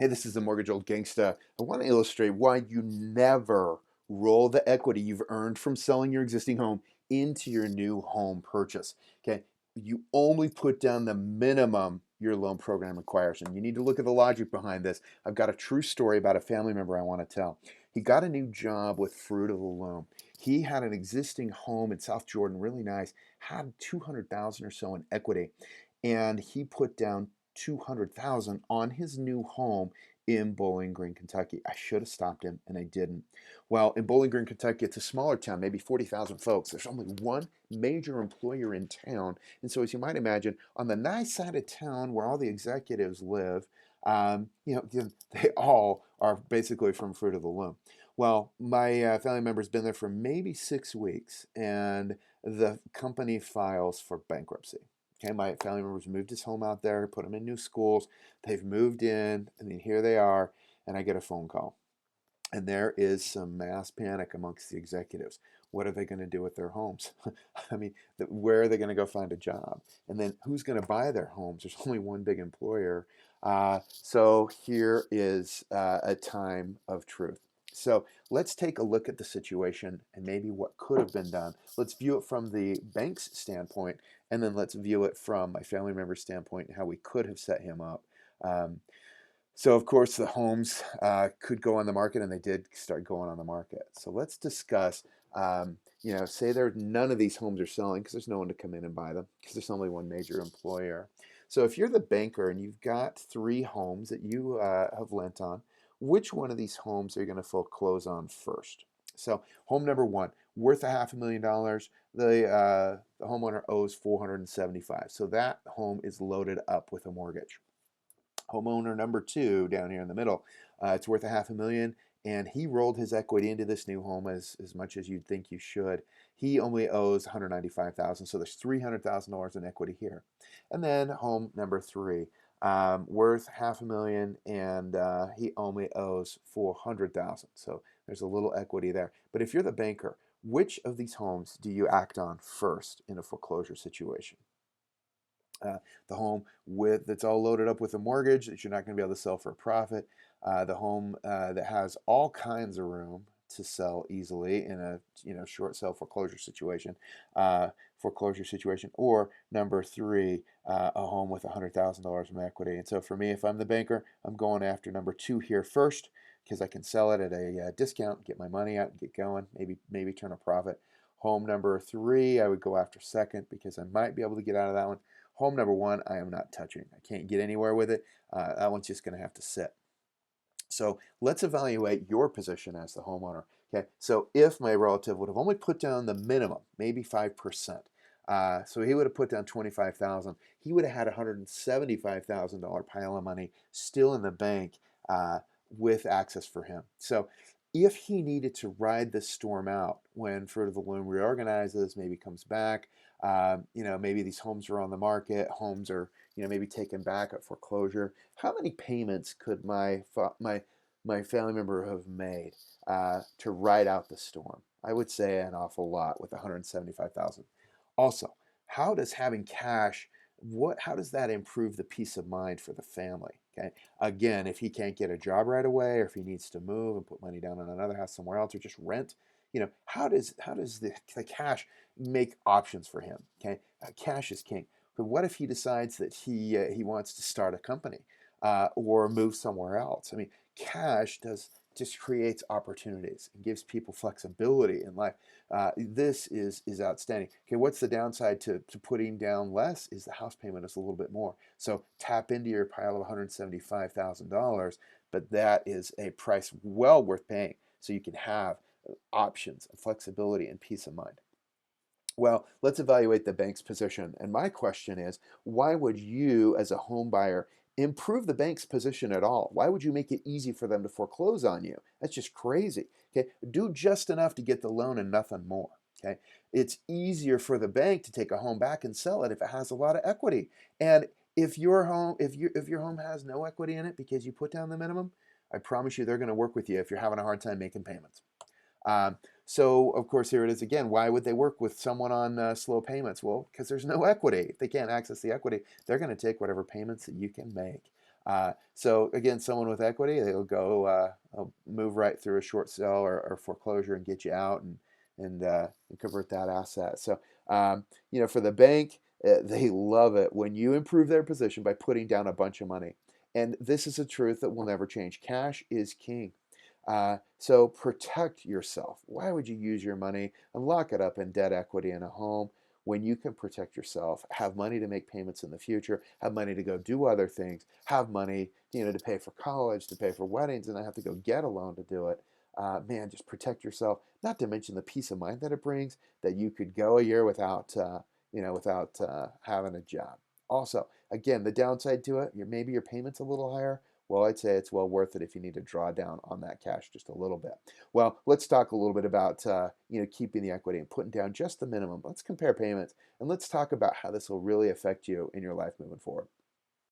Hey, this is the Mortgage Old Gangsta. I want to illustrate why you never roll the equity you've earned from selling your existing home into your new home purchase. Okay, you only put down the minimum your loan program requires, and you need to look at the logic behind this. I've got a true story about a family member I want to tell. He got a new job with Fruit of the Loom. He had an existing home in South Jordan, really nice, had 200,000 or so in equity, and he put down 200,000 on his new home in Bowling Green, Kentucky. I should have stopped him and I didn't. Well, in Bowling Green, Kentucky, it's a smaller town, maybe 40,000 folks. There's only one major employer in town. And so, as you might imagine, on the nice side of town where all the executives live, they all are basically from Fruit of the Loom. Well, my family member's been there for maybe 6 weeks, and the company files for bankruptcy. Okay, my family members moved his home out there, put him in new schools. They've moved in, and then here they are, and I get a phone call. And there is some mass panic amongst the executives. What are they going to do with their homes? I mean, where are they going to go find a job? And then who's going to buy their homes? There's only one big employer. So here is a time of truth. So let's take a look at the situation and maybe what could have been done. Let's view it from the bank's standpoint, and then let's view it from my family member's standpoint and how we could have set him up. Um, so of course the homes could go on the market, and they did start going on the market. So let's discuss, say there none of these homes are selling because there's no one to come in and buy them because there's only one major employer. So if you're the banker and you've got three homes that you have lent on, which one of these homes are you going to foreclose on first? So home number one, worth a $500,000. The homeowner owes 475. So that home is loaded up with a mortgage. Homeowner number two down here in the middle, it's worth a $500,000, and he rolled his equity into this new home as much as you'd think you should. He only owes 195,000, so there's $300,000 in equity here. And then home number three, worth $500,000, and he only owes 400,000, so there's a little equity there. But if you're the banker, which of these homes do you act on first in a foreclosure situation? The home with that's all loaded up with a mortgage that you're not going to be able to sell for a profit, the home that has all kinds of room to sell easily in a short sale foreclosure situation, or number three, a home with $100,000 in equity. And so for me, if I'm the banker, I'm going after number two here first because I can sell it at a discount, get my money out, and get going. Maybe turn a profit. Home number three, I would go after second because I might be able to get out of that one. Home number one, I am not touching. I can't get anywhere with it. That one's just going to have to sit. So let's evaluate your position as the homeowner. Okay, so if my relative would have only put down the minimum, maybe 5%, so he would have put down 25,000. He would have had a $175,000 pile of money still in the bank with access for him. So if he needed to ride this storm out when Fruit of the Loom reorganizes, maybe comes back, maybe these homes are on the market, homes are maybe taken back at foreclosure. How many payments could my family member have made to ride out the storm? I would say an awful lot with 175,000. Also, how does having cash, how does that improve the peace of mind for the family? Okay, again, if he can't get a job right away, or if he needs to move and put money down on another house somewhere else, or just rent, how does the cash make options for him? Okay, cash is king. But what if he decides that he wants to start a company or move somewhere else? I mean, cash does just creates opportunities and gives people flexibility in life. This is outstanding. Okay, what's the downside to putting down less? Is the house payment is a little bit more. So tap into your pile of $175,000, but that is a price well worth paying. So you can have options and flexibility and peace of mind. Well, let's evaluate the bank's position. And my question is, why would you, as a home buyer, improve the bank's position at all? Why would you make it easy for them to foreclose on you? That's just crazy. Okay, do just enough to get the loan and nothing more. Okay, it's easier for the bank to take a home back and sell it if it has a lot of equity. And if your home has no equity in it because you put down the minimum, I promise you they're going to work with you if you're having a hard time making payments. So, of course, here it is again. Why would they work with someone on slow payments? Well, because there's no equity. If they can't access the equity, they're going to take whatever payments that you can make. So again, someone with equity, they'll move right through a short sale or foreclosure and get you out and convert that asset. So for the bank, they love it when you improve their position by putting down a bunch of money. And this is a truth that will never change. Cash is king. So protect yourself. Why would you use your money and lock it up in debt equity in a home when you can protect yourself, have money to make payments in the future, have money to go do other things, have money, to pay for college, to pay for weddings, and not have to go get a loan to do it? Man, just protect yourself. Not to mention the peace of mind that it brings that you could go a year without having a job. Also, again, the downside to it, maybe your payment's a little higher. Well, I'd say it's well worth it if you need to draw down on that cash just a little bit. Well, let's talk a little bit about keeping the equity and putting down just the minimum. Let's compare payments and let's talk about how this will really affect you in your life moving forward.